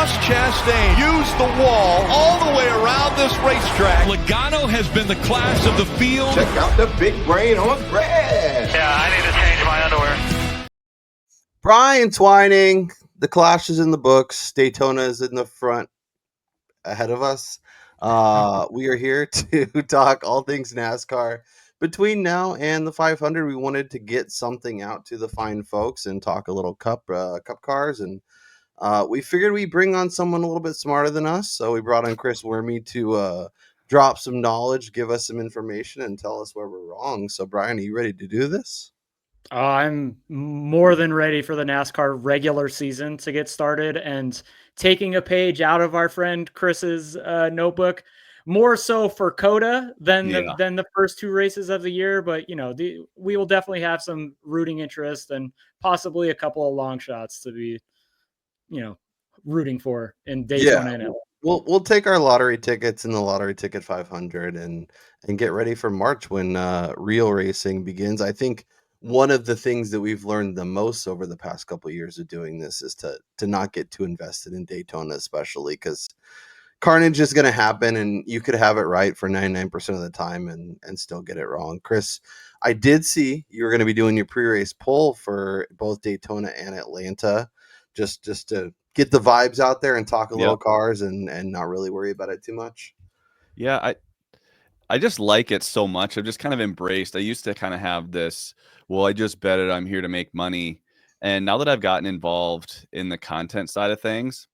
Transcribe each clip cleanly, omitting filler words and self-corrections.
Ross Chastain used the wall all the way around this racetrack. Logano has been the class of the field. Check out the big brain on Brad. Yeah, I need to change my underwear. Brian Twining, the Clash is in the books. Daytona is in the front ahead of us. We are here to talk all things NASCAR. Between now and the 500, we wanted to get something out to the fine folks and talk a little cup cars. And we figured we'd bring on someone a little bit smarter than us. So we brought on Chris Werme to drop some knowledge, give us some information, and tell us where we're wrong. So, Brian, are you ready to do this? I'm more than ready for the NASCAR regular season to get started and taking a page out of our friend Chris's notebook. More so for COTA than the first two races of the year, but we will definitely have some rooting interest and possibly a couple of long shots to be, rooting for in Daytona. Yeah, we'll take our lottery tickets in the Lottery Ticket 500 and get ready for March when real racing begins. I think one of the things that we've learned the most over the past couple of years of doing this is to not get too invested in Daytona, especially because carnage is going to happen and you could have it right for 99% of the time and still get it wrong. Chris, I did see you were going to be doing your pre-race poll for both Daytona and Atlanta just to get the vibes out there and talk a little cars and not really worry about it too much. Yeah, I just like it so much. I've just kind of embraced. I used to kind of have this, well, I just bet it, I'm here to make money. And now that I've gotten involved in the content side of things,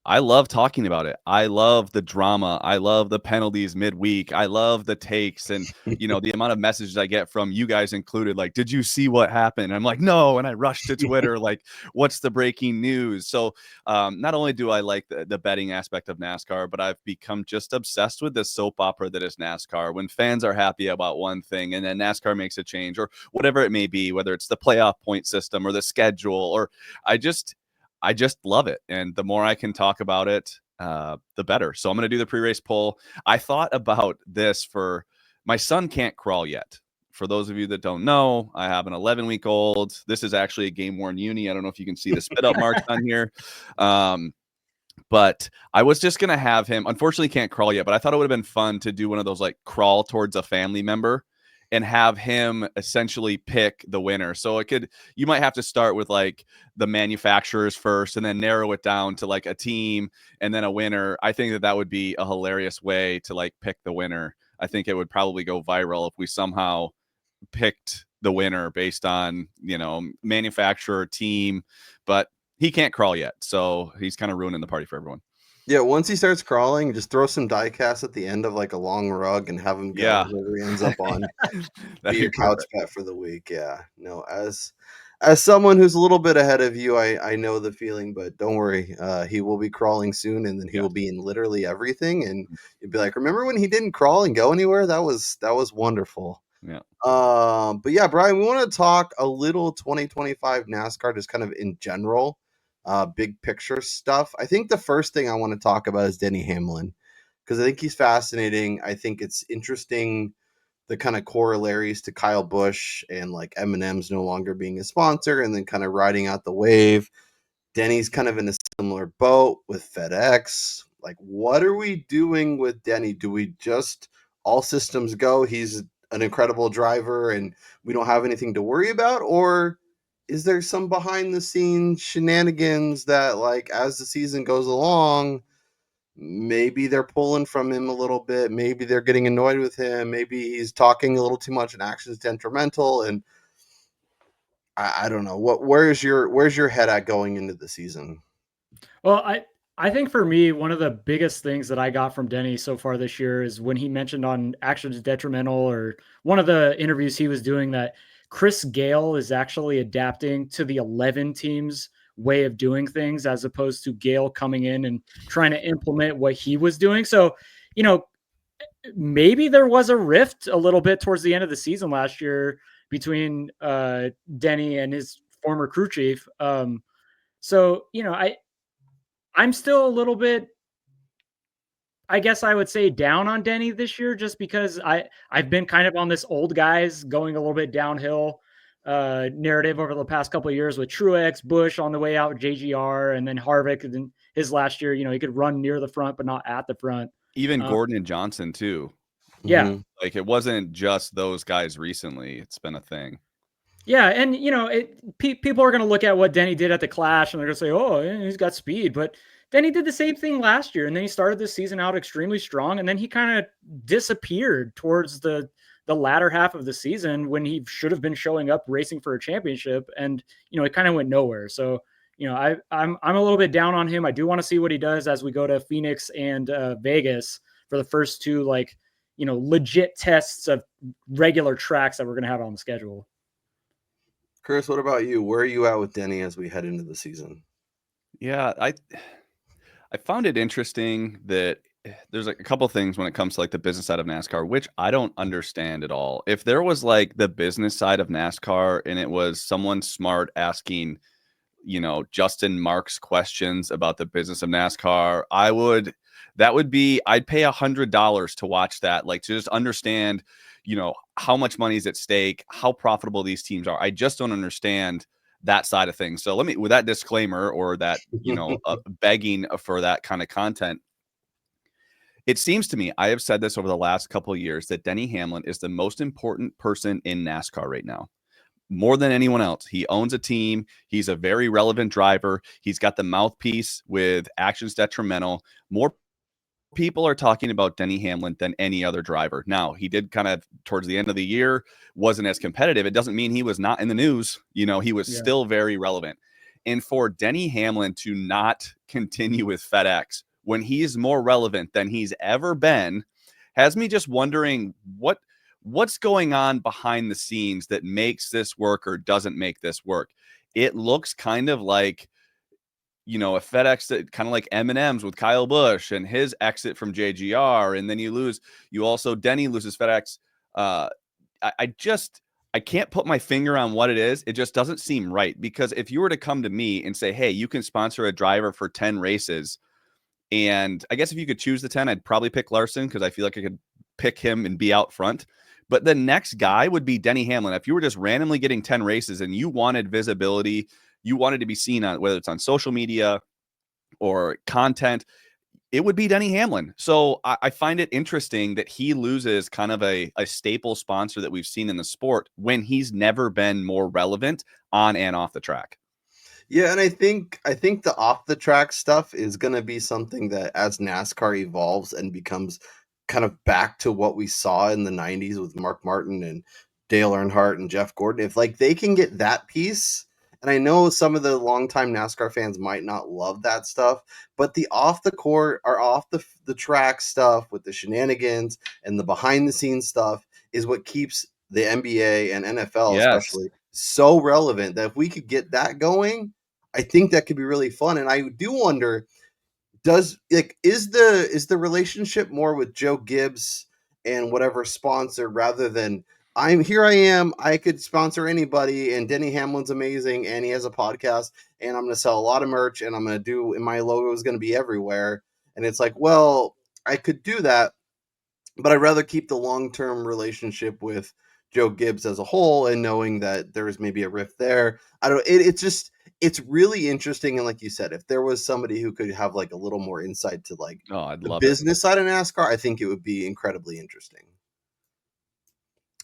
I love talking about it. I love the drama. I love the penalties midweek. I love the takes and, the amount of messages I get from you guys included. Like, did you see what happened? I'm like, no. And I rush to Twitter, like, what's the breaking news? So not only do I like the betting aspect of NASCAR, but I've become just obsessed with this soap opera that is NASCAR. When fans are happy about one thing and then NASCAR makes a change or whatever it may be, whether it's the playoff point system or the schedule, or I just love it. And the more I can talk about it, the better. So I'm going to do the pre-race poll. I thought about this for my son can't crawl yet. For those of you that don't know, I have an 11-week-old. This is actually a game-worn uni. I don't know if you can see the spit up marks on here. But I was just going to have him, unfortunately can't crawl yet, but I thought it would have been fun to do one of those like crawl towards a family member and have him essentially pick the winner. So you might have to start with like the manufacturers first and then narrow it down to like a team and then a winner. I think that would be a hilarious way to like pick the winner. I think it would probably go viral if we somehow picked the winner based on, manufacturer, team, but he can't crawl yet. So he's kind of ruining the party for everyone. Yeah, once he starts crawling, just throw some die cast at the end of like a long rug and have him go wherever he ends up on. Be your couch pet for the week. Yeah. No, as someone who's a little bit ahead of you, I know the feeling, but don't worry. He will be crawling soon and then he will be in literally everything. And you'd be like, remember when he didn't crawl and go anywhere? That was wonderful. Yeah. But yeah, Brian, we want to talk a little 2025 NASCAR just kind of in general. Big picture stuff. I think the first thing I want to talk about is Denny Hamlin because I think he's fascinating. I think it's interesting the kind of corollaries to Kyle Busch and like M&M's no longer being a sponsor and then kind of riding out the wave. Denny's kind of in a similar boat with FedEx. Like, what are we doing with Denny? Do we just all systems go? He's an incredible driver and we don't have anything to worry about, or is there some behind the scenes shenanigans that like as the season goes along, maybe they're pulling from him a little bit, maybe they're getting annoyed with him, maybe he's talking a little too much and actions detrimental, and I don't know. Where's your head at going into the season? Well, I think for me, one of the biggest things that I got from Denny so far this year is when he mentioned on actions detrimental or one of the interviews he was doing that Chris Gale is actually adapting to the 11 teams way of doing things as opposed to Gale coming in and trying to implement what he was doing. So, maybe there was a rift a little bit towards the end of the season last year between Denny and his former crew chief. So, I'm still a little bit, I guess I would say, down on Denny this year, just because I've been kind of on this old guys going a little bit downhill narrative over the past couple of years with Truex, Busch on the way out, JGR, and then Harvick in his last year. He could run near the front, but not at the front. Even Gordon and Johnson too. Yeah. Mhm. Like it wasn't just those guys recently. It's been a thing. Yeah, and people are going to look at what Denny did at the Clash, and they're going to say, "Oh, he's got speed," but then he did the same thing last year, and then he started this season out extremely strong, and then he kind of disappeared towards the latter half of the season when he should have been showing up racing for a championship, and it kind of went nowhere. So I'm a little bit down on him. I do want to see what he does as we go to Phoenix and Vegas for the first two legit tests of regular tracks that we're going to have on the schedule. Chris, what about you? Where are you at with Denny as we head into the season? Yeah, I found it interesting that there's like a couple things when it comes to like the business side of NASCAR, which I don't understand at all. If there was like the business side of NASCAR and it was someone smart asking, Justin Marks questions about the business of NASCAR, I'd pay $100 to watch that, like to just understand, how much money is at stake, how profitable these teams are. I just don't understand that side of things. So with that disclaimer or that, begging for that kind of content, it seems to me, I have said this over the last couple of years, that Denny Hamlin is the most important person in NASCAR right now. More than anyone else. He owns a team. He's a very relevant driver. He's got the mouthpiece with Actions Detrimental. More people are talking about Denny Hamlin than any other driver. Now, he did kind of towards the end of the year wasn't as competitive. It doesn't mean he was not in the news. He was still very relevant. And for Denny Hamlin to not continue with FedEx when he's more relevant than he's ever been has me just wondering what's going on behind the scenes that makes this work or doesn't make this work. It looks kind of like, a FedEx that kind of like M&M's with Kyle Busch and his exit from JGR. And then Denny loses FedEx. I can't put my finger on what it is. It just doesn't seem right, because if you were to come to me and say, hey, you can sponsor a driver for 10 races. And I guess if you could choose the 10, I'd probably pick Larson because I feel like I could pick him and be out front. But the next guy would be Denny Hamlin. If you were just randomly getting 10 races and you wanted visibility, you wanted to be seen on whether it's on social media or content, it would be Denny Hamlin. So I find it interesting that he loses kind of a staple sponsor that we've seen in the sport when he's never been more relevant on and off the track. Yeah, and I think the off the track stuff is going to be something that as NASCAR evolves and becomes kind of back to what we saw in the 90s with Mark Martin and Dale Earnhardt and Jeff Gordon, if like they can get that piece, and I know some of the longtime NASCAR fans might not love that stuff, but the off the court or off the track stuff with the shenanigans and the behind the scenes stuff is what keeps the NBA and NFL especially so relevant, that if we could get that going, I think that could be really fun. And I do wonder, is the relationship more with Joe Gibbs and whatever sponsor rather than I am, I could sponsor anybody, and Denny Hamlin's amazing and he has a podcast and I'm going to sell a lot of merch and and my logo is going to be everywhere. And it's like, well, I could do that, but I'd rather keep the long-term relationship with Joe Gibbs as a whole, and knowing that there's maybe a rift there. I don't. It's really interesting, and like you said, if there was somebody who could have like a little more insight to like I'd the love business side of NASCAR, I think it would be incredibly interesting.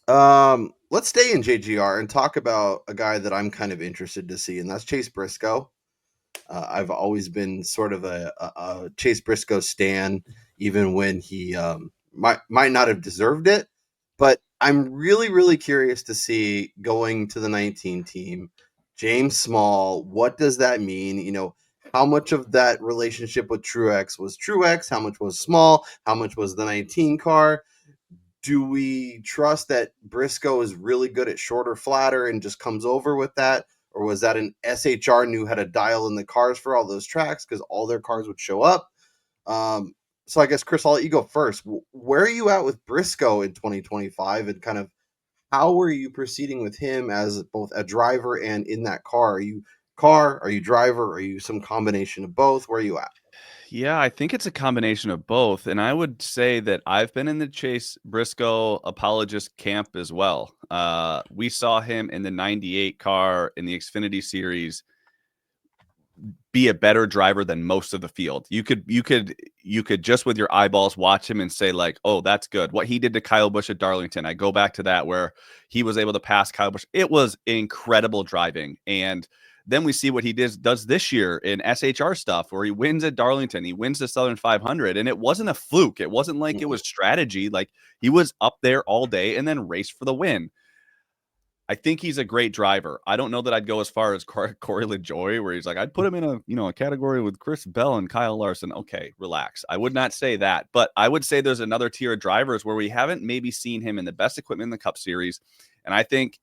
Let's stay in JGR and talk about a guy that I'm kind of interested to see, and that's Chase Briscoe. I've always been sort of a Chase Briscoe stan, even when he might not have deserved it. But I'm really, really curious to see going to the 19 team, James Small. What does that mean? How much of that relationship with Truex was Truex? How much was Small? How much was the 19 car? Do we trust that Briscoe is really good at shorter, flatter, and just comes over with that? Or was that an SHR knew how to dial in the cars for all those tracks because all their cars would show up? So I guess, Chris, I'll let you go first. Where are you at with Briscoe in 2025, and kind of how are you proceeding with him as both a driver and in that car? Are you driver? Are you some combination of both? Where are you at? Yeah, I think it's a combination of both. And I would say that I've been in the Chase Briscoe apologist camp as well. We saw him in the 98 car in the Xfinity Series be a better driver than most of the field. You could just with your eyeballs watch him and say like, oh, that's good. What he did to Kyle Busch at Darlington, I go back to that where he was able to pass Kyle Busch. It was incredible driving. And then we see what he does this year in SHR stuff where he wins at Darlington. He wins the Southern 500. And it wasn't a fluke. It wasn't like it was strategy. Like he was up there all day and then raced for the win. I think he's a great driver. I don't know that I'd go as far as Corey LaJoie, where he's like, I'd put him in a category with Chris Bell and Kyle Larson. Okay, relax. I would not say that, but I would say there's another tier of drivers where we haven't maybe seen him in the best equipment in the Cup Series, and I think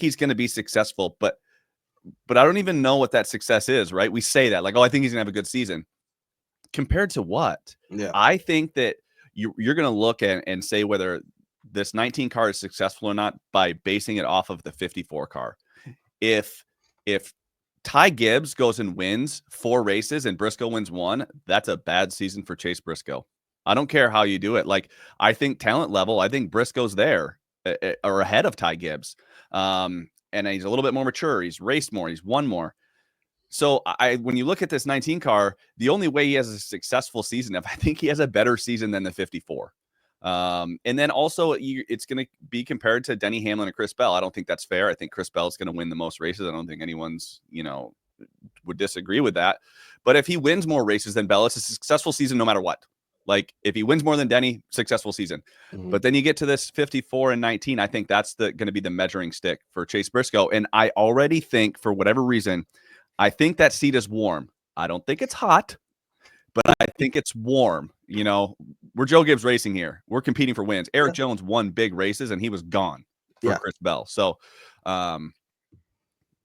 he's going to be successful. But I don't even know what that success is. Right? We say that like, oh, I think he's going to have a good season. Compared to what? Yeah, I think that you're going to look and say whether this 19 car is successful or not by basing it off of the 54 car. If Ty Gibbs goes and wins 4 races and Briscoe wins 1, that's a bad season for Chase Briscoe. I don't care how you do it. Like, I think talent level, I think Briscoe's there or ahead of Ty Gibbs. And he's a little bit more mature. He's raced more. He's won more. So when you look at this 19 car, the only way he has a successful season, I think he has a better season than the 54. And then also it's going to be compared to Denny Hamlin and Chris Bell. I don't think that's fair. I think Chris Bell is going to win the most races. I don't think anyone's, would disagree with that. But if he wins more races than Bell, it's a successful season no matter what. Like if he wins more than Denny, successful season. Mm-hmm. But then you get to this 54 and 19. I think that's going to be the measuring stick for Chase Briscoe. And I already think for whatever reason, I think that seat is warm. I don't think it's hot, but I think it's warm. We're Joe Gibbs Racing here. We're competing for wins. Eric Jones won big races and he was gone for Chris Bell. So, that's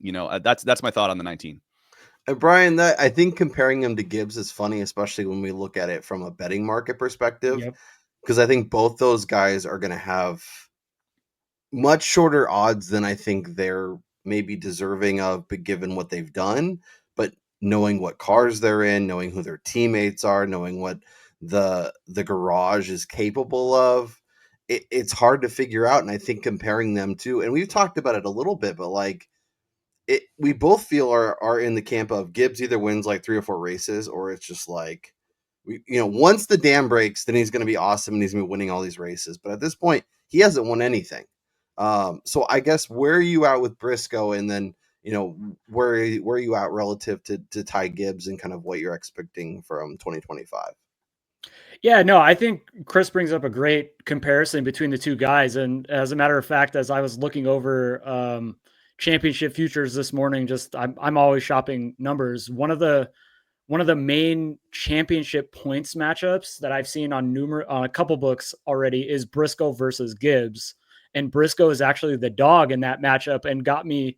my thought on the 19. Brian, I think comparing him to Gibbs is funny, especially when we look at it from a betting market perspective, because I think both those guys are going to have much shorter odds than I think they're maybe deserving of, but given what they've done. But knowing what cars they're in, knowing who their teammates are, knowing what the garage is capable of, it's hard to figure out. And I think comparing them to, and we've talked about it a little bit, but like we both feel are in the camp of Gibbs either wins like 3 or 4 races, or it's just like, once the dam breaks, then he's going to be awesome and he's going to be winning all these races. But at this point, he hasn't won anything. So I guess where are you at with Briscoe, and then where are you at relative to Ty Gibbs and kind of what you're expecting from 2025? Yeah, no, I think Chris brings up a great comparison between the two guys. And as a matter of fact, as I was looking over championship futures this morning, I'm always shopping numbers. One of the main championship points matchups that I've seen on a couple books already is Briscoe versus Gibbs. And Briscoe is actually the dog in that matchup and got me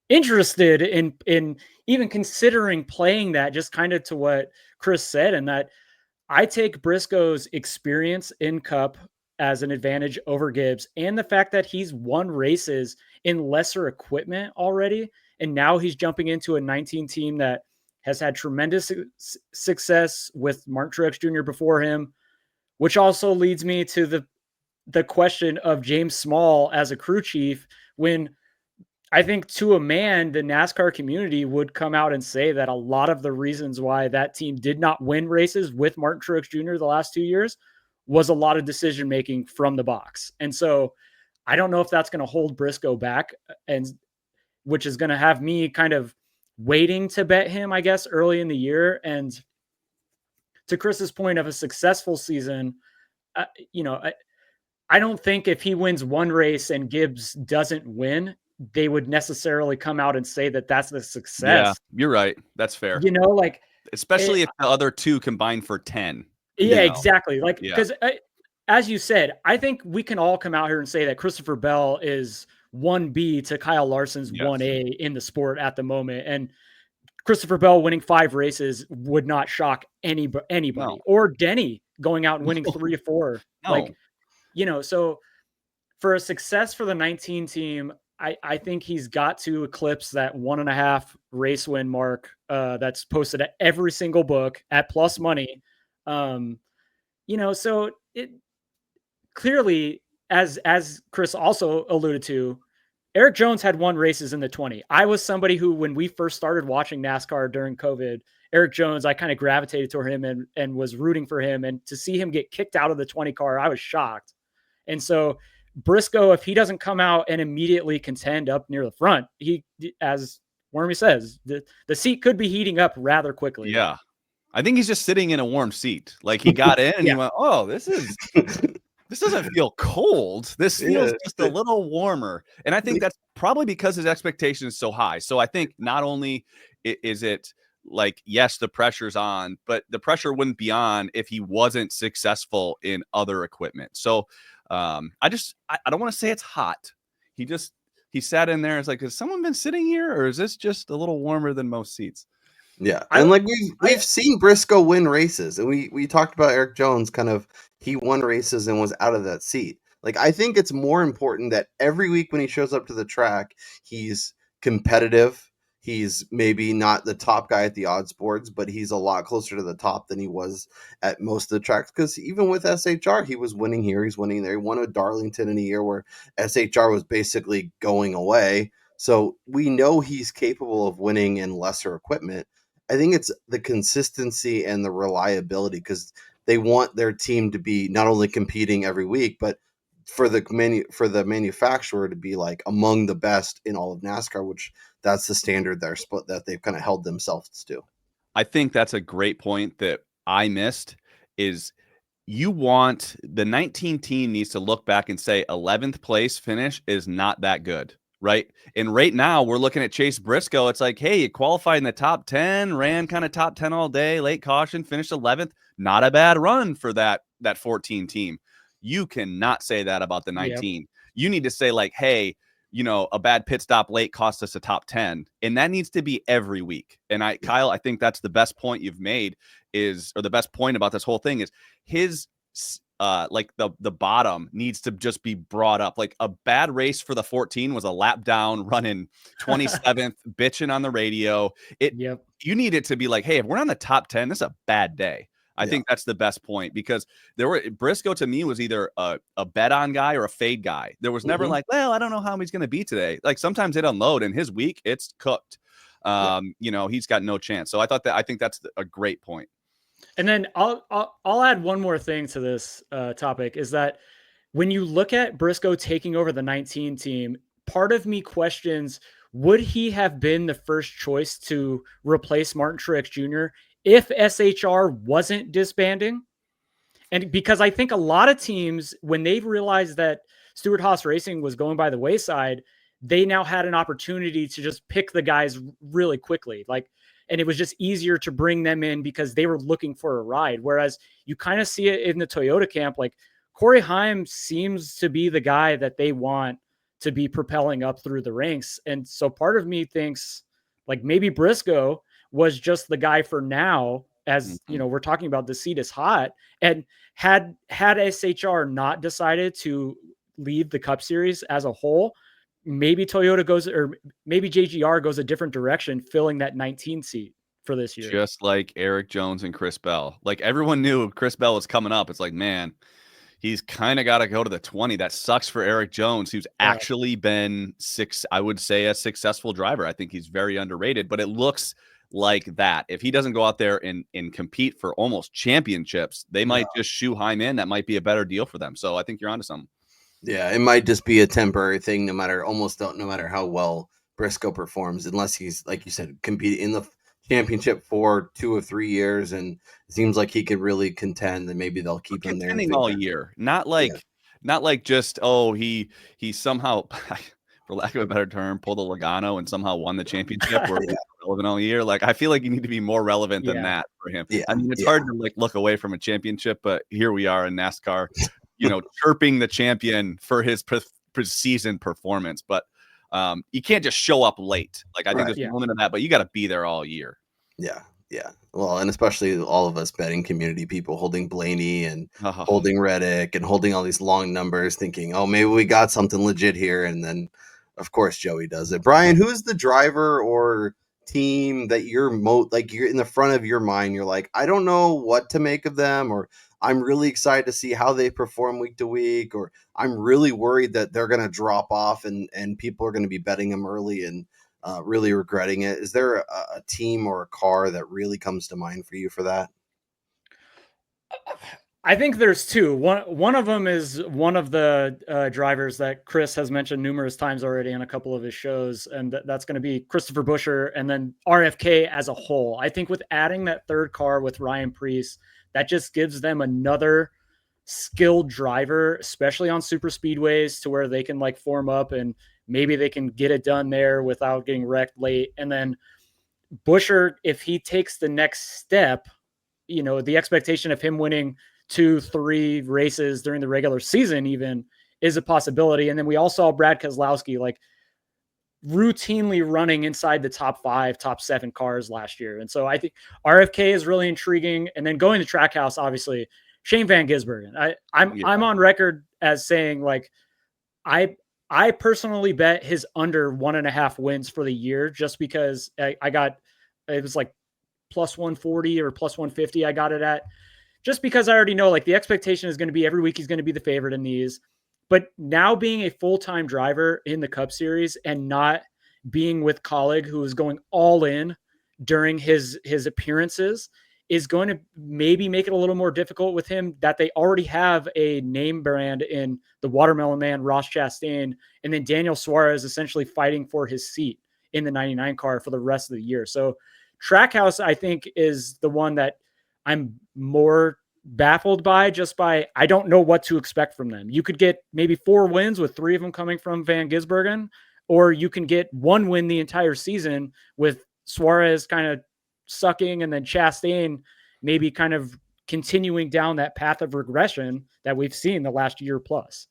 interested in even considering playing that, just kind of to what Chris said, and that I take Briscoe's experience in Cup as an advantage over Gibbs, and the fact that he's won races in lesser equipment already. And now he's jumping into a 19 team that has had tremendous success with Martin Truex Jr. before him, which also leads me to the question of James Small as a crew chief, when I think to a man, the NASCAR community would come out and say that a lot of the reasons why that team did not win races with Martin Truex Jr. the last 2 years was a lot of decision-making from the box. And so I don't know if that's going to hold Briscoe back, and which is going to have me kind of waiting to bet him, I guess, early in the year. And to Chris's point of a successful season, I don't think if he wins one race and Gibbs doesn't win, they would necessarily come out and say that that's a success. Yeah, you're right. That's fair. Especially if the other two combine for 10. Yeah, exactly. Because as you said, I think we can all come out here and say that Christopher Bell is 1B to Kyle Larson's 1A in the sport at the moment. And Christopher Bell winning 5 races would not shock anybody. No. Or Denny going out and winning 3 or 4. No. So for a success for the 19 team, I think he's got to eclipse that 1.5 race win mark that's posted at every single book at plus money. So it clearly, as Chris also alluded to, Eric Jones had won races in the 20. I was somebody who, when we first started watching NASCAR during COVID, Eric Jones, I kind of gravitated toward him and was rooting for him. And to see him get kicked out of the 20 car, I was shocked. And so Briscoe, if he doesn't come out and immediately contend up near the front, he, as Werme says, the seat could be heating up rather quickly. Yeah. I think he's just sitting in a warm seat. Like he got in and he went, oh, this doesn't feel cold. This feels just a little warmer. And I think that's probably because his expectation is so high. So I think not only is it like, yes, the pressure's on, but the pressure wouldn't be on if he wasn't successful in other equipment. So I don't want to say it's hot. He sat in there. It's like, has someone been sitting here, or is this just a little warmer than most seats? Yeah, and like we've seen Briscoe win races, and we talked about Eric Jones. Kind of, he won races and was out of that seat. Like, I think it's more important that every week when he shows up to the track, he's competitive. He's maybe not the top guy at the odds boards, but he's a lot closer to the top than he was at most of the tracks. Because even with SHR, he was winning here, he's winning there. He won at Darlington in a year where SHR was basically going away. So we know he's capable of winning in lesser equipment. I think it's the consistency and the reliability, because they want their team to be not only competing every week, but for the manufacturer to be like among the best in all of NASCAR, which that's the standard that they've kind of held themselves to. I think that's a great point that I missed. Is you want the 19 team needs to look back and say 11th place finish is not that good. Right. And right now we're looking at Chase Briscoe. It's like, hey, you qualified in the top 10, ran kind of top 10 all day, late caution, finished 11th. Not a bad run for that 14 team. You cannot say that about the 19. Yep. You need to say like, hey, a bad pit stop late cost us a top 10. And that needs to be every week. And Kyle, I think that's the best point you've made or the best point about this whole thing is his like the bottom needs to just be brought up. Like a bad race for the 14 was a lap down running 27th, bitching on the radio. You need it to be like, hey, if we're on the top 10, this is a bad day. I think that's the best point, because Briscoe to me was either a bet on guy or a fade guy. There was never like, well, I don't know how he's going to be today. Like sometimes it unload, and his week it's cooked. He's got no chance. So I think that's a great point. And then I'll add one more thing to this topic, is that when you look at Briscoe taking over the 19 team, part of me questions, would he have been the first choice to replace Martin Truex Jr. if SHR wasn't disbanding? And because I think a lot of teams, when they realized that Stewart-Haas Racing was going by the wayside, they now had an opportunity to just pick the guys really quickly. And it was just easier to bring them in because they were looking for a ride. Whereas you kind of see it in the Toyota camp, like Corey Heim seems to be the guy that they want to be propelling up through the ranks. And so part of me thinks like maybe Briscoe was just the guy for now, as we're talking about the seat is hot. And had SHR not decided to lead the Cup Series as a whole, maybe Toyota goes, or maybe JGR goes a different direction, filling that 19 seat for this year. Just like Eric Jones and Chris Bell. Like everyone knew Chris Bell was coming up. It's like, man, he's kind of got to go to the 20. That sucks for Eric Jones, who's actually been I would say a successful driver. I think he's very underrated, but it looks like that. If he doesn't go out there and compete for almost championships, they might just shoe Heim in. That might be a better deal for them. So I think you're onto something. Yeah, it might just be a temporary thing, no matter how well Briscoe performs, unless he's, like you said, competing in the championship for 2 or 3 years, and it seems like he could really contend, and maybe they'll keep him there all year. Not like just he somehow, for lack of a better term, pulled a Logano and somehow won the championship. Where relevant all year. Like I feel like you need to be more relevant than that for him. I mean, it's hard to look away from a championship, but here we are in NASCAR. Chirping the champion for his season performance, but you can't just show up late. Like I think there's an element of that, but you got to be there all year. Yeah. Well, and especially all of us betting community people holding Blaney and holding Reddick and holding all these long numbers, thinking, oh, maybe we got something legit here, and then Of course, Joey does it. Brian, who's the driver or team that you're you're in the front of your mind? You're like, I don't know what to make of them, or I'm really excited to see how they perform week to week, or I'm really worried that they're going to drop off and people are going to be betting them early and really regretting it. Is there a team or a car that really comes to mind for you for that? I think there's two. One of them is one of the drivers that Chris has mentioned numerous times already on a couple of his shows, and that's going to be Christopher Buescher, and then RFK as a whole. I think with adding that third car with Ryan Preece, that just gives them another skilled driver, especially on super speedways, to where they can like form up and maybe they can get it done there without getting wrecked late. And then Buescher, if he takes the next step, you know, the expectation of him winning 2-3 races during the regular season even is a possibility. And then we all saw Brad Keselowski like routinely running inside the top 5, top 7 cars last year. And so I think RFK is really intriguing. And then going to Trackhouse, obviously, Shane Van Gisbergen. I'm on record as saying like I personally bet his under 1.5 wins for the year, just because I got, it was like plus 140 or plus 150. I got it at, just because I already know like the expectation is going to be every week he's going to be the favorite in these. But now being a full-time driver in the Cup Series and not being with Colleague, who is going all in during his appearances, is going to maybe make it a little more difficult with him, that they already have a name brand in the Watermelon Man, Ross Chastain, and then Daniel Suarez essentially fighting for his seat in the 99 car for the rest of the year. So Trackhouse, I think, is the one that I'm more baffled by, just by, I don't know what to expect from them. You could get maybe 4 wins with 3 of them coming from Van Gisbergen, or you can get 1 win the entire season with Suarez kind of sucking and then Chastain maybe kind of continuing down that path of regression that we've seen the last year plus.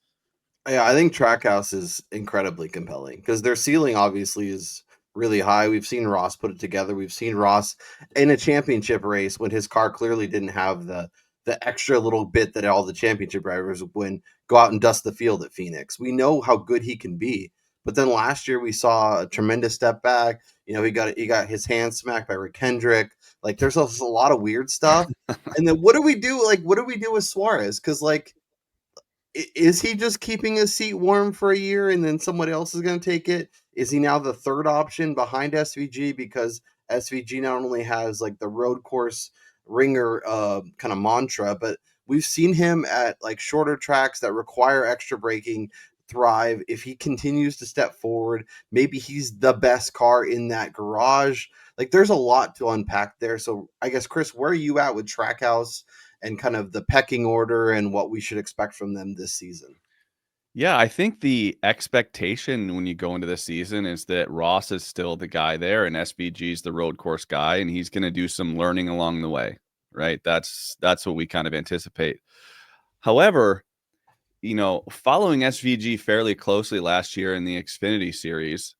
Yeah, I think Trackhouse is incredibly compelling because their ceiling obviously is really high. We've seen Ross put it together. We've seen Ross in a championship race when his car clearly didn't have the extra little bit that all the championship drivers would go out and dust the field at Phoenix. We know how good he can be. But then last year we saw a tremendous step back. You know, he got his hand smacked by Rick Hendrick. Like there's a lot of weird stuff. And then what do we do? Like, what do we do with Suarez? Because like, is he just keeping his seat warm for a year and then someone else is going to take it? Is he now the third option behind SVG because SVG not only has like the road course ringer kind of mantra, but we've seen him at like shorter tracks that require extra braking thrive. If he continues to step forward, maybe he's the best car in that garage. Like there's a lot to unpack there. So I guess, Chris, where are you at with Trackhouse and kind of the pecking order and what we should expect from them this season? Yeah, I think the expectation when you go into the season is that Ross is still the guy there and SVG is the road course guy, and he's going to do some learning along the way, right? That's what we kind of anticipate. However, you know, following SVG fairly closely last year in the Xfinity series,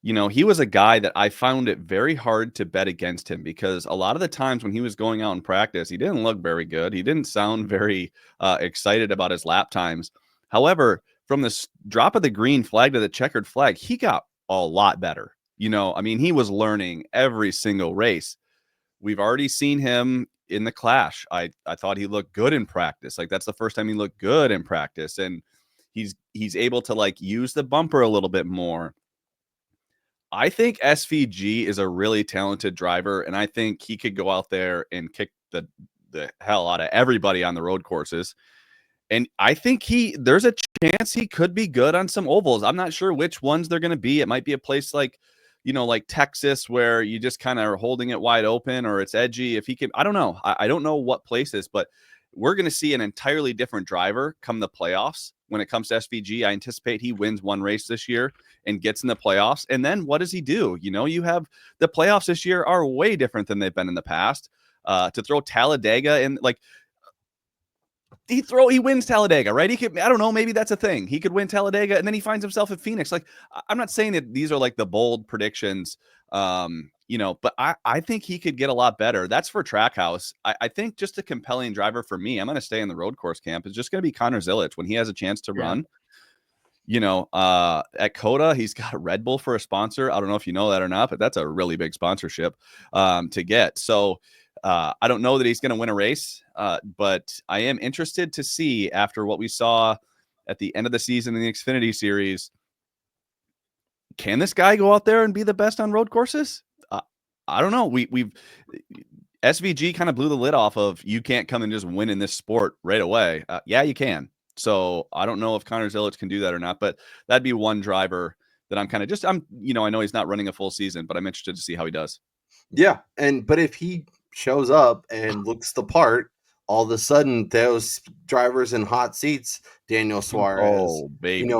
you know, he was a guy that I found it very hard to bet against him because a lot of the times when he was going out in practice, he didn't look very good. He didn't sound very excited about his lap times. However, from the drop of the green flag to the checkered flag, he got a lot better. You know, I mean, he was learning every single race. We've already seen him in the Clash. I thought he looked good in practice. Like that's the first time he looked good in practice, and he's able to like use the bumper a little bit more. I think SVG is a really talented driver, and I think he could go out there and kick the hell out of everybody on the road courses. And I think there's a chance he could be good on some ovals. I'm not sure which ones they're going to be. It might be a place like, you know, like Texas where you just kind of are holding it wide open, or it's edgy. If he can, I don't know. I don't know what places, but we're going to see an entirely different driver come the playoffs. When it comes to SVG, I anticipate he wins one race this year and gets in the playoffs. And then what does he do? You know, you have the playoffs this year are way different than they've been in the past. To throw Talladega in, like, he wins Talladega, right? He could, I don't know, maybe that's a thing. He could win Talladega and then he finds himself at Phoenix. Like, I'm not saying that these are like the bold predictions, you know, but I think he could get a lot better. That's for Trackhouse. I think just a compelling driver for me, I'm going to stay in the road course camp, is just going to be Connor Zilic when he has a chance to run. At Coda, he's got Red Bull for a sponsor. I don't know if you know that or not, but that's a really big sponsorship to get. So I don't know that he's going to win a race, but I am interested to see after what we saw at the end of the season in the Xfinity Series, can this guy go out there and be the best on road courses? I don't know. We've SVG kind of blew the lid off of you can't come and just win in this sport right away. Yeah, you can. So I don't know if Connor Zilic can do that or not, but that'd be one driver that I'm kind of I know he's not running a full season, but I'm interested to see how he does. Yeah. But if he shows up and looks the part, all of a sudden those drivers in hot seats, Daniel Suarez, baby.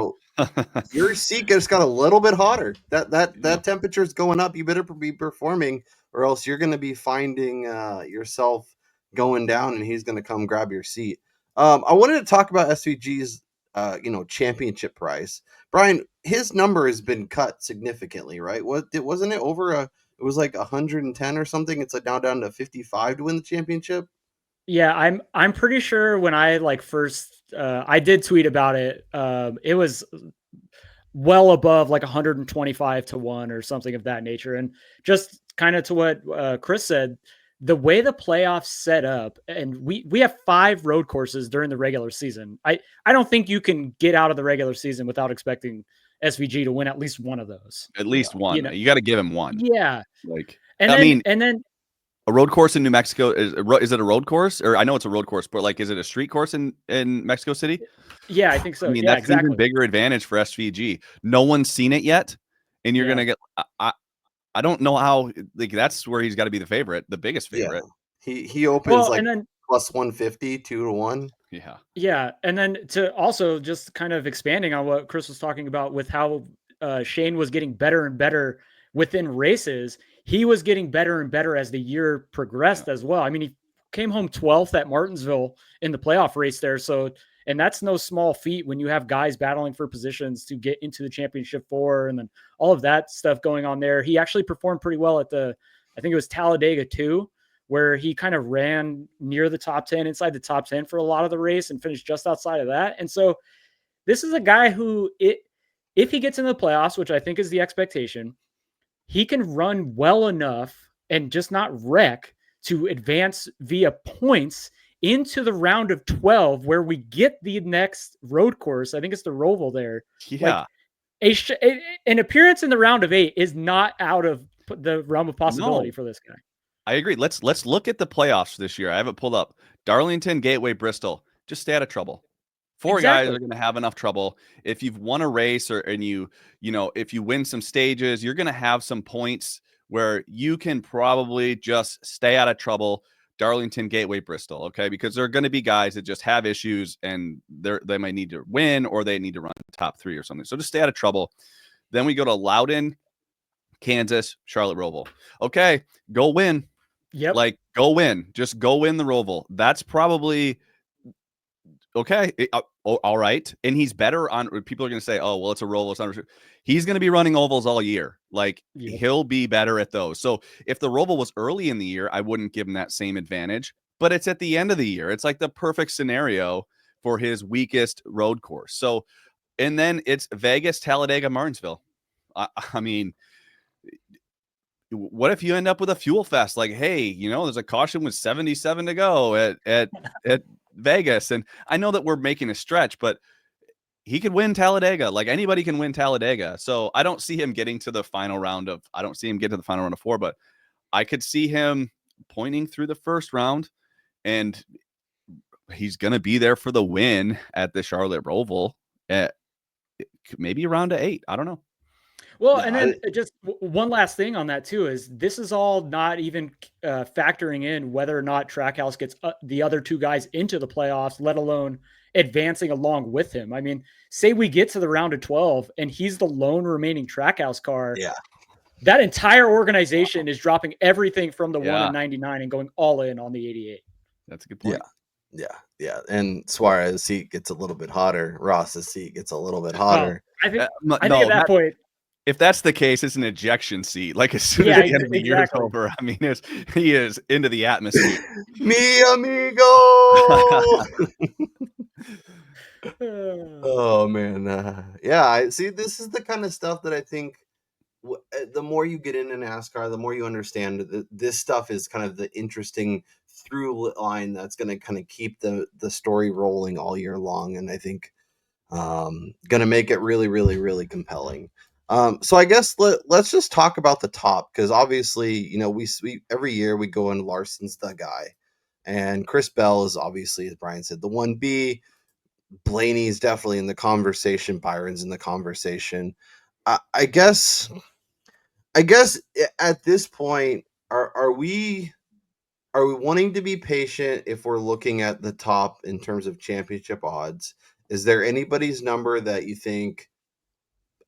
Your seat just got a little bit hotter. That temperature is going up. You better be performing, or else you're going to be finding yourself going down, and he's going to come grab your seat. I wanted to talk about SVG's championship price. Brian, his number has been cut significantly, right? Wasn't it over it was like 110 or something? It's like now down to 55 to win the championship. Yeah, I'm pretty sure when I first I did tweet about it. It was well above like 125 to 1 or something of that nature. And just kind of to what Chris said, the way the playoffs set up, and we have 5 road courses during the regular season. I don't think you can get out of the regular season without expecting SVG to win at least one of those. At least one. You got to give him one. Yeah. And then a road course in New Mexico is it a road course? Or I know it's a road course, but is it a street course in Mexico City? Yeah, I think so. That's exactly. an even bigger advantage for SVG. No one's seen it yet, and you're gonna get. I don't know how. That's where he's got to be the favorite, the biggest favorite. Yeah. He opens and then plus 150, 2-1. Yeah. Yeah, and then to also just kind of expanding on what Chris was talking about with how Shane was getting better and better within races. He was getting better and better as the year progressed as well. I mean, he came home 12th at Martinsville in the playoff race there. So, and that's no small feat when you have guys battling for positions to get into the championship 4 and then all of that stuff going on there. He actually performed pretty well at I think it was Talladega 2, where he kind of ran near the top 10, inside the top 10 for a lot of the race and finished just outside of that. And so this is a guy who, if he gets into the playoffs, which I think is the expectation, he can run well enough and just not wreck to advance via points into the round of 12, where we get the next road course. I think it's the Roval there. Yeah. An appearance in the round of 8 is not out of the realm of possibility for this guy. I agree. Let's look at the playoffs this year. I have it pulled up. Darlington, Gateway, Bristol. Just stay out of trouble. 4 guys are going to have enough trouble. If you've won a race if you win some stages, you're going to have some points where you can probably just stay out of trouble. Darlington, Gateway, Bristol. Okay. Because there are going to be guys that just have issues and they might need to win or they need to run top 3 or something. So just stay out of trouble. Then we go to Loudon, Kansas, Charlotte, Roval. Okay. Go win. Yep. Go win. Just go win the Roval. That's probably okay. All right. And he's better on. People are going to say, oh, well, it's a Roval. It's not. He's going to be running ovals all year. He'll be better at those. So if the Roval was early in the year, I wouldn't give him that same advantage. But it's at the end of the year. It's like the perfect scenario for his weakest road course. So, and then it's Vegas, Talladega, Martinsville. I mean, what if you end up with a fuel fest? Hey, there's a caution with 77 to go at Vegas. And I know that we're making a stretch, but he could win Talladega. Anybody can win Talladega. So I don't see him getting to the final round of 4, but I could see him pointing through the first round, and he's going to be there for the win at the Charlotte Roval at maybe around 8. I don't know. Well, and then just one last thing on that too is this is all not even factoring in whether or not Trackhouse gets the other 2 guys into the playoffs, let alone advancing along with him. I mean, say we get to the round of 12 and he's the lone remaining Trackhouse car. Yeah. That entire organization is dropping everything from the 1 in 99 and going all in on the 88. That's a good point. Yeah. And Suarez's seat gets a little bit hotter. Ross's seat gets a little bit hotter. I think at that point, if that's the case, it's an ejection seat. As soon as the end of the year is over, I mean, he is into the atmosphere. Mi amigo. Oh man, yeah. I see. This is the kind of stuff that I think the more you get into NASCAR, the more you understand that this stuff is kind of the interesting through line that's going to kind of keep the story rolling all year long, and I think going to make it really, really, really compelling. So I guess let's just talk about the top, because obviously, you know, we every year we go in Larson's the guy, and Chris Bell is obviously, as Brian said, the 1B. Blaney's definitely in the conversation. Byron's in the conversation. I guess at this point, are we wanting to be patient if we're looking at the top in terms of championship odds? Is there anybody's number that you think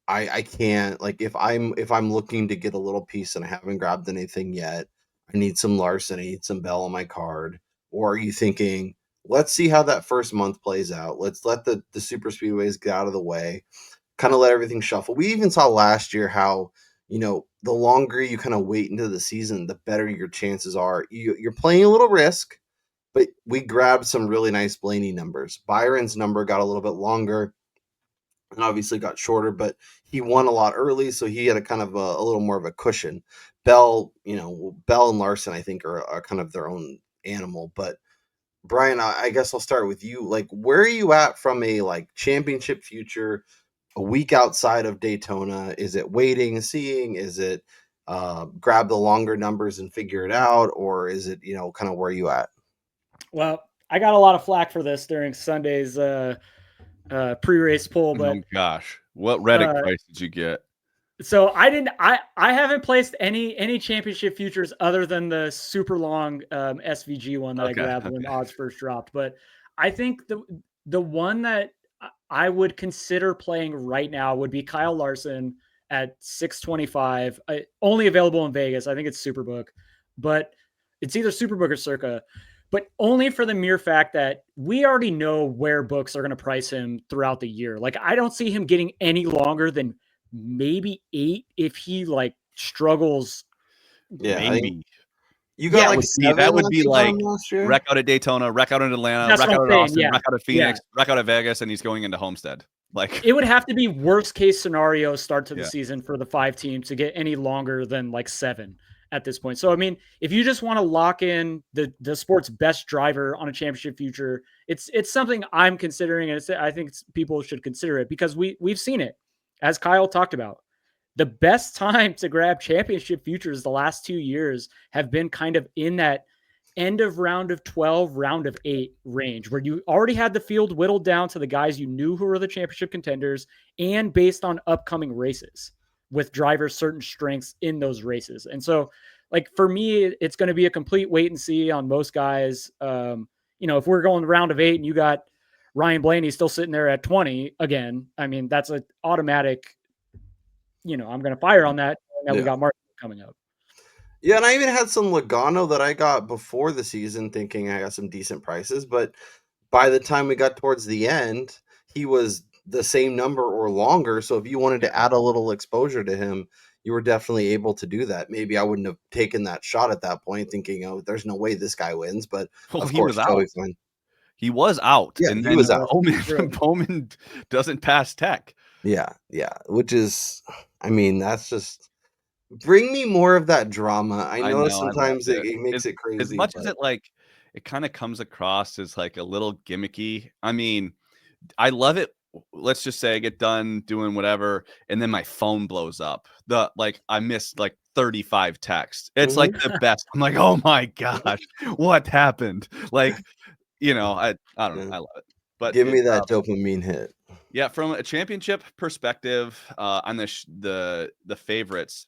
I can't, like, if I'm looking to get a little piece and I haven't grabbed anything yet, I need some Larson, I need some Bell on my card? Or are you thinking, let's see how that first month plays out. Let's let the super speedways get out of the way, kind of let everything shuffle. We even saw last year how, you know, the longer you kind of wait into the season, the better your chances are. You're playing a little risk, but we grabbed some really nice Blaney numbers. Byron's number got a little bit longer and obviously got shorter, but he won a lot early, so he had a kind of a little more of a cushion. Bell, you know, Bell and Larson, I think, are kind of their own animal. But Brian, I guess I'll start with you. Like, where are you at from a like championship future? A week outside of Daytona, is it waiting and seeing? Is it grab the longer numbers and figure it out, or is it, you know, kind of where you at? Well, I got a lot of flack for this during Sunday's pre-race poll, but Oh gosh, what Reddit price did you get? so I haven't placed any championship futures other than the super long SVG one that I grabbed when odds first dropped. But I think the one that I would consider playing right now would be Kyle Larson at 625, only available in Vegas. I think it's Superbook, but it's either Superbook or Circa, but only for the mere fact that we already know where books are going to price him throughout the year. Like, I don't see him getting any longer than maybe 8 if he like struggles. Yeah, Maybe. You got like that would be like last year? wreck out at Daytona, wreck out in Atlanta, That's wreck what out I'm at saying, Austin, yeah. wreck out at Phoenix, wreck out at Vegas, and he's going into Homestead. Like, it would have to be worst case scenario start to the season for the 5 teams to get any longer than like 7 at this point. So I mean, if you just want to lock in the sport's best driver on a championship future, it's something I'm considering, and I think people should consider it because we've seen it, as Kyle talked about. The best time to grab championship futures the last 2 years have been kind of in that end of round of 12, round of 8 range, where you already had the field whittled down to the guys you knew who were the championship contenders and based on upcoming races with drivers' certain strengths in those races. And so, like, for me, it's going to be a complete wait and see on most guys. You know, if we're going round of 8 and you got Ryan Blaney still sitting there at 20 again, I mean, that's an automatic, you know, I'm going to fire on that. Now we got Mark coming up. Yeah, and I even had some Logano that I got before the season thinking I got some decent prices, but by the time we got towards the end, he was the same number or longer. So if you wanted to add a little exposure to him, you were definitely able to do that. Maybe I wouldn't have taken that shot at that point thinking, oh, there's no way this guy wins, but of he course, was out. He was out. Yeah, and he then was out. Bowman doesn't pass tech. Yeah, which is, I mean, that's just, bring me more of that drama. I know sometimes it makes it crazy. As much as it, like, it kind of comes across as like a little gimmicky. I mean, I love it. Let's just say I get done doing whatever, and then my phone blows up. I missed like 35 texts. It's like the best. I'm like, oh my gosh, what happened? Like, you know, I don't know. I love it. But give me that dopamine hit. Yeah, from a championship perspective, on the favorites,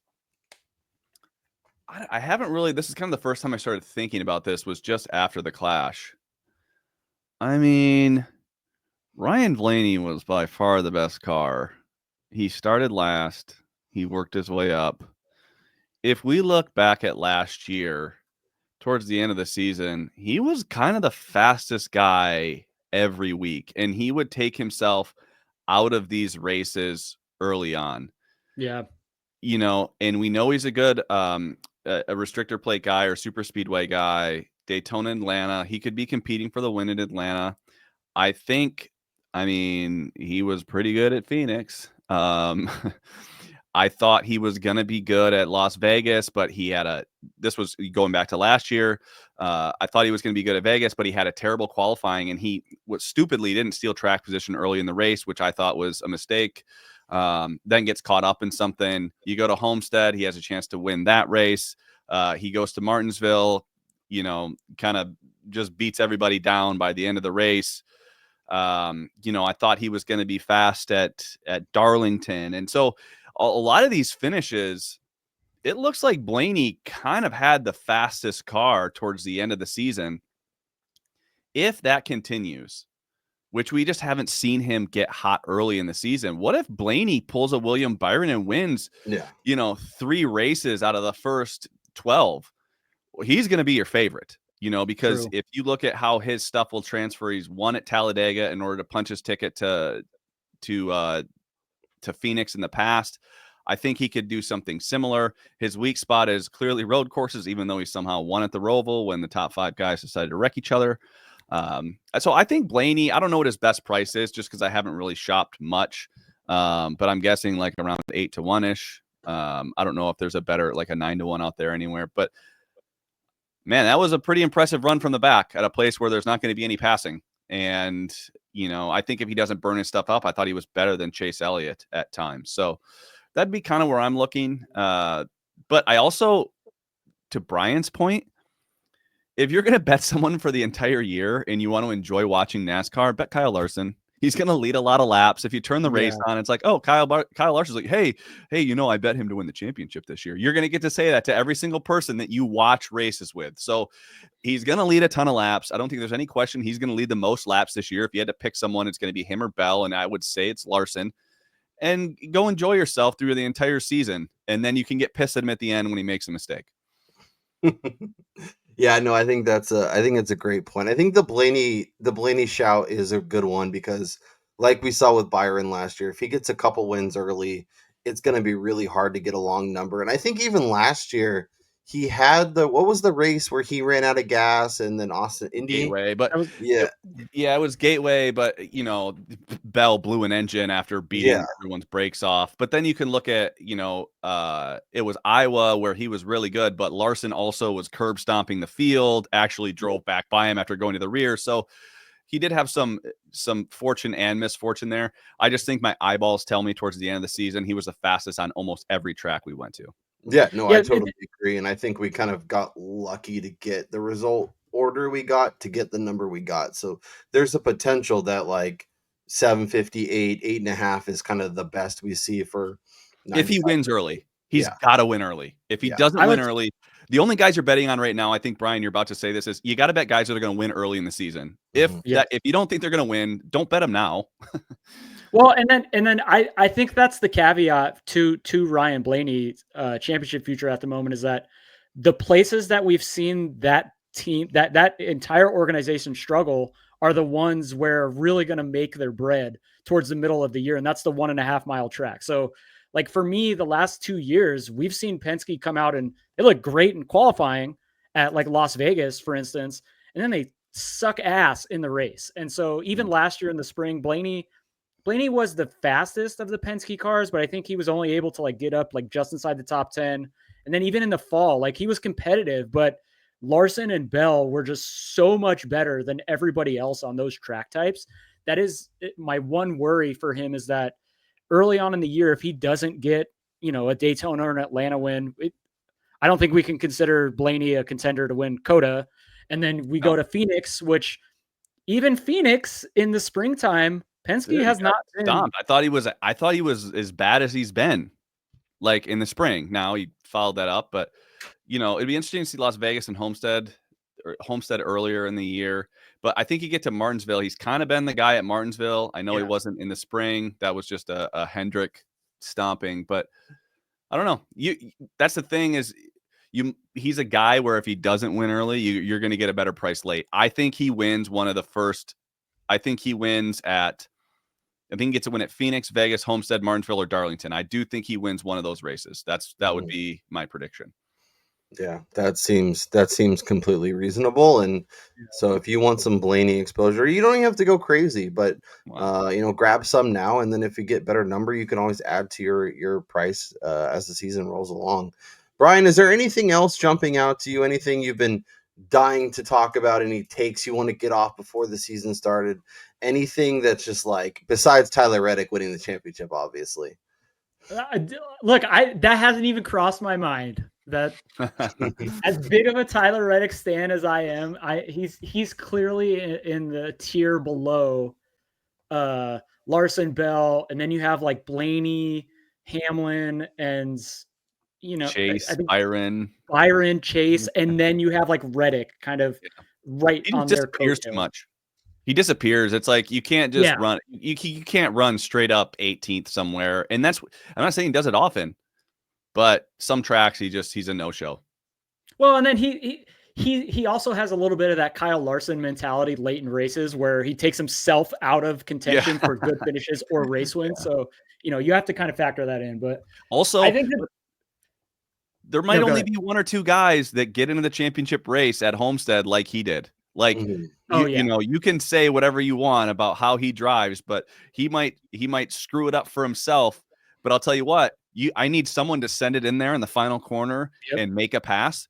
I haven't really. This is kind of the first time I started thinking about this. Was just after the Clash. I mean, Ryan Blaney was by far the best car. He started last. He worked his way up. If we look back at last year, towards the end of the season, he was kind of the fastest guy every week, and he would take himself out of these races early on. Yeah. You know, and we know he's a good a restrictor plate guy or super speedway guy. Daytona, Atlanta, he could be competing for the win in Atlanta. I think I mean, he was pretty good at Phoenix. I thought he was going to be good at Las Vegas, but this was going back to last year. I thought he was going to be good at Vegas, but he had a terrible qualifying, and he stupidly didn't steal track position early in the race, which I thought was a mistake. Then gets caught up in something. You go to Homestead, he has a chance to win that race. He goes to Martinsville, kind of just beats everybody down by the end of the race. I thought he was going to be fast at Darlington. And so a lot of these finishes, it looks like Blaney kind of had the fastest car towards the end of the season. If that continues, which we just haven't seen him get hot early in the season, what if Blaney pulls a William Byron and wins, 3 races out of the first 12? Well, he's going to be your favorite. Because True. if you look at how his stuff will transfer, he's won at Talladega in order to punch his ticket to Phoenix in the past. I think he could do something similar. His weak spot is clearly road courses, even though he somehow won at the Roval when the top 5 guys decided to wreck each other. So I think Blaney, I don't know what his best price is just because I haven't really shopped much. But I'm guessing like around 8 to 1-ish. I don't know if there's a better, like a 9 to 1 out there anywhere, but man, that was a pretty impressive run from the back at a place where there's not going to be any passing. And, I think if he doesn't burn his stuff up, I thought he was better than Chase Elliott at times. So that'd be kind of where I'm looking. But I also, to Brian's point, if you're going to bet someone for the entire year and you want to enjoy watching NASCAR, bet Kyle Larson. He's going to lead a lot of laps. If you turn the race on, it's like, oh, Kyle Larson's like, hey, I bet him to win the championship this year. You're going to get to say that to every single person that you watch races with. So he's going to lead a ton of laps. I don't think there's any question he's going to lead the most laps this year. If you had to pick someone, it's going to be him or Bell, and I would say it's Larson. And go enjoy yourself through the entire season, and then you can get pissed at him at the end when he makes a mistake. Yeah, no, I think it's a great point. I think the Blaney shout is a good one because, like we saw with Byron last year, if he gets a couple wins early, it's going to be really hard to get a long number. And I think even last year he had what was the race where he ran out of gas and then Austin Indy? Gateway, but it was Gateway, but Bell blew an engine after beating everyone's brakes off. But then you can look at, it was Iowa where he was really good, but Larson also was curb stomping the field, actually drove back by him after going to the rear. So he did have some fortune and misfortune there. I just think my eyeballs tell me towards the end of the season, he was the fastest on almost every track we went to. Yeah, no, I totally agree. And I think we kind of got lucky to get the result order we got to get the number we got. So there's a potential that like 758, 8.5 is kind of the best we see for. If he wins early, he's got to win early. If he doesn't win early, the only guys you're betting on right now, I think, Brian, you're about to say this, is you got to bet guys that are going to win early in the season. If you don't think they're going to win, don't bet them now. Well, and then I think that's the caveat to Ryan Blaney's championship future at the moment is that the places that we've seen that team, that entire organization struggle are the ones where really going to make their bread towards the middle of the year. And that's the 1.5 mile track. So like for me, the last 2 years, we've seen Penske come out and they look great in qualifying at like Las Vegas, for instance, and then they suck ass in the race. And so even last year in the spring, Blaney was the fastest of the Penske cars, but I think he was only able to like get up like just inside the top 10. And then even in the fall, like he was competitive, but Larson and Bell were just so much better than everybody else on those track types. That is my one worry for him, is that early on in the year, if he doesn't get, a Daytona or an Atlanta win, I don't think we can consider Blaney a contender to win COTA. And then we go to Phoenix, which even Phoenix in the springtime, Penske has not been. Stomped. I thought he was as bad as he's been, like in the spring. Now he followed that up, but it'd be interesting to see Las Vegas and Homestead earlier in the year. But I think you get to Martinsville. He's kind of been the guy at Martinsville. I know he wasn't in the spring. That was just a Hendrick stomping. But I don't know. That's the thing is, he's a guy where if he doesn't win early, you're going to get a better price late. I think he wins one of the first. I think he gets a win at Phoenix, Vegas, Homestead, Martinsville, or Darlington. I do think he wins one of those races. That would be my prediction. Yeah, that seems completely reasonable. And so if you want some Blaney exposure, you don't even have to go crazy, but grab some now, and then if you get better number, you can always add to your price as the season rolls along. Brian, is there anything else jumping out to you? Anything you've been dying to talk about? Any takes you want to get off before the season started? Anything that's just like, besides Tyler Reddick winning the championship, obviously. Look, that hasn't even crossed my mind. That as big of a Tyler Reddick stan as I am, he's clearly in the tier below Larson, Bell, and then you have like Blaney, Hamlin, and Chase, I think Byron, Chase, and then you have like Reddick kind of right he on just their disappears too coattails. much. He disappears. It's like you can't just run. You can't run straight up 18th somewhere. And I'm not saying he does it often, but some tracks he's a no-show. Well, and then he also has a little bit of that Kyle Larson mentality late in races where he takes himself out of contention for good finishes or race wins. So, you have to kind of factor that in. But also, I think there might only be one or two guys that get into the championship race at Homestead like he did. Like, you can say whatever you want about how he drives, but he might screw it up for himself. But I'll tell you what, I need someone to send it in there in the final corner and make a pass.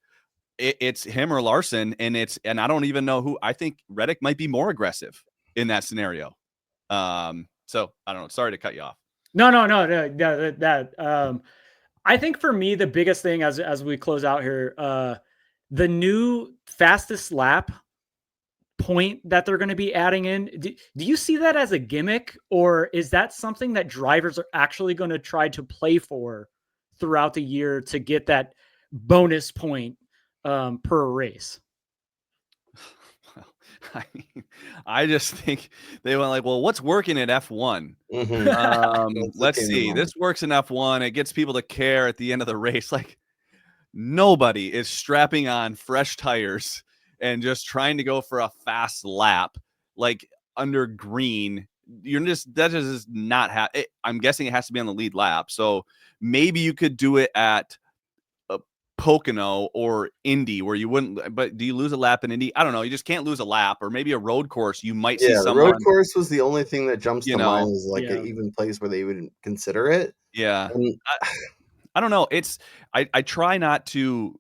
It's him or Larson, and I don't even know who. I think Reddick might be more aggressive in that scenario. So I don't know. Sorry to cut you off. No. I think for me, the biggest thing as we close out here, the new fastest lap point that they're going to be adding in. Do you see that as a gimmick, or is that something that drivers are actually going to try to play for throughout the year to get that bonus point per race? I just think they went like, well, what's working at F1? Let's see. This works in F1. It gets people to care at the end of the race. Like, nobody is strapping on fresh tires and just trying to go for a fast lap, like under green. That just not I'm guessing it has to be on the lead lap. So maybe you could do it at Pocono or Indy where you wouldn't, but do you lose a lap in Indy? I don't know. You just can't lose a lap, or maybe a road course. You might see someone. The road course was the only thing that jumps to mind is like an even place where they would consider it. Yeah. I don't know. I try not to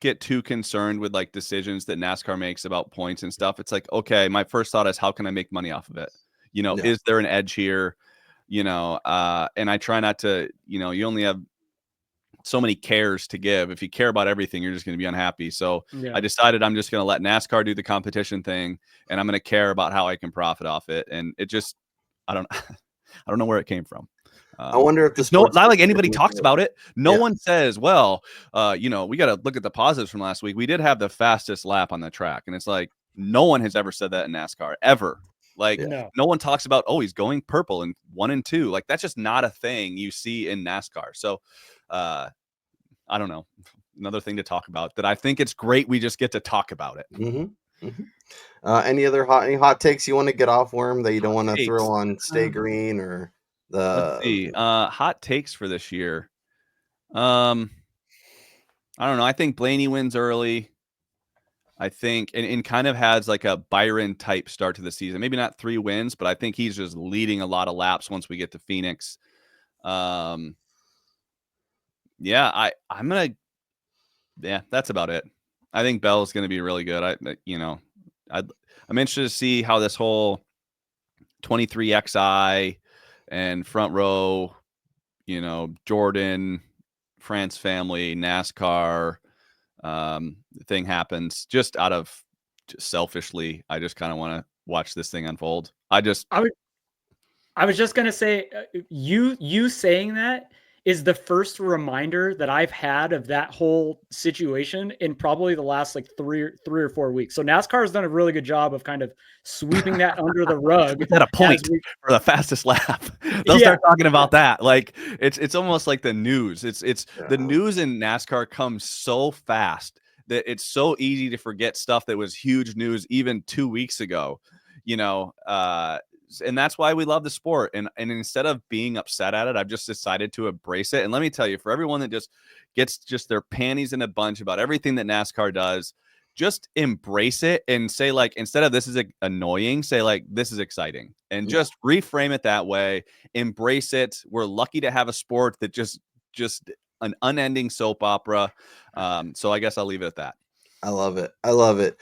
get too concerned with like decisions that NASCAR makes about points and stuff. It's like, okay, my first thought is how can I make money off of it? Is there an edge here? And I try not to, you only have so many cares to give. If you care about everything, you're just going to be unhappy. So I decided I'm just going to let NASCAR do the competition thing, and I'm going to care about how I can profit off it. And it just, I don't know where it came from. I wonder if it's not like anybody talks about it. No one says, well, we got to look at the positives from last week. We did have the fastest lap on the track. And it's like, no one has ever said that in NASCAR ever. Like no one talks about, oh, he's going purple in 1 and 2. Like that's just not a thing you see in NASCAR. So I don't know. Another thing to talk about that I think it's great. We just get to talk about it. Any other hot takes you want to get off, Worm, that you don't want to throw on Stay Green or let's see. Hot takes for this year. I don't know. I think Blaney wins early. I think and kind of has like a Byron type start to the season. Maybe not 3 wins, but I think he's just leading a lot of laps once we get to Phoenix. I'm gonna. Yeah, that's about it. I think Bell's gonna be really good. I'm interested to see how this whole 23XI and front row, Jordan, France family, NASCAR thing happens. Just selfishly, I just kind of want to watch this thing unfold. I was just gonna say, you saying that is the first reminder that I've had of that whole situation in probably the last like three or 4 weeks. So NASCAR has done a really good job of kind of sweeping that under the rug. At a point for the fastest lap, they'll start talking about that. Like it's almost like the news. It's the news in NASCAR comes so fast that it's so easy to forget stuff that was huge news even 2 weeks ago. and that's why we love the sport. And instead of being upset at it, I've just decided to embrace it. And let me tell you, for everyone that just gets just their panties in a bunch about everything that NASCAR does, just embrace it and say, like, instead of this is annoying, say, like, this is exciting, and just reframe it that way. Embrace it. We're lucky to have a sport that just an unending soap opera. So I guess I'll leave it at that. I love it. I love it.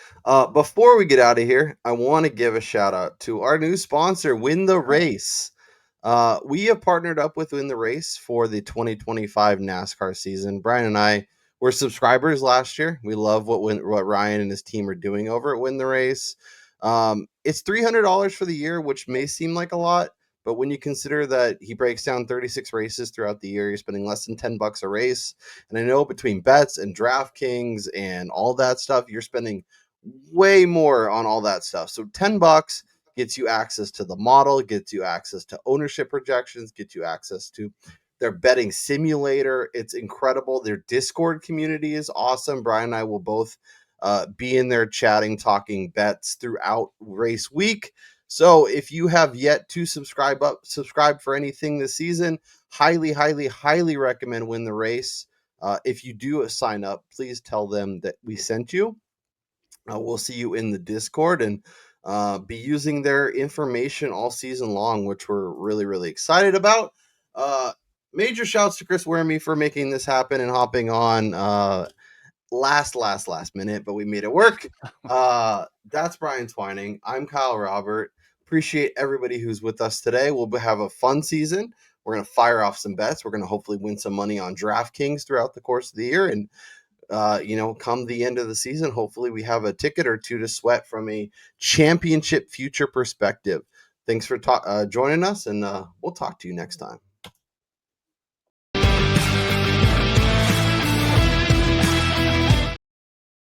Before we get out of here, I want to give a shout out to our new sponsor, Win the Race. We have partnered up with Win the Race for the 2025 NASCAR season. Brian and I were subscribers last year. We love what Ryan and his team are doing over at Win the Race. It's $300 for the year, which may seem like a lot, but when you consider that he breaks down 36 races throughout the year, you're spending less than $10 a race. And I know between bets and DraftKings and all that stuff, you're spending way more on all that stuff. So $10 gets you access to the model, gets you access to ownership projections, gets you access to their betting simulator. It's incredible. Their Discord community is awesome. Brian and I will both be in there chatting, talking bets throughout race week. So if you have yet to subscribe for anything this season, highly, highly, highly recommend Win the Race. If you do sign up, please tell them that we sent you. We'll see you in the Discord and be using their information all season long, which we're really, really excited about. Major shouts to Chris Werme for making this happen and hopping on last minute, but we made it work. That's Brian Twining. I'm Kyle Robert. Appreciate everybody who's with us today. We'll have a fun season. We're going to fire off some bets. We're going to hopefully win some money on DraftKings throughout the course of the year. And, come the end of the season, hopefully we have a ticket or two to sweat from a championship future perspective. Thanks for joining us, and we'll talk to you next time.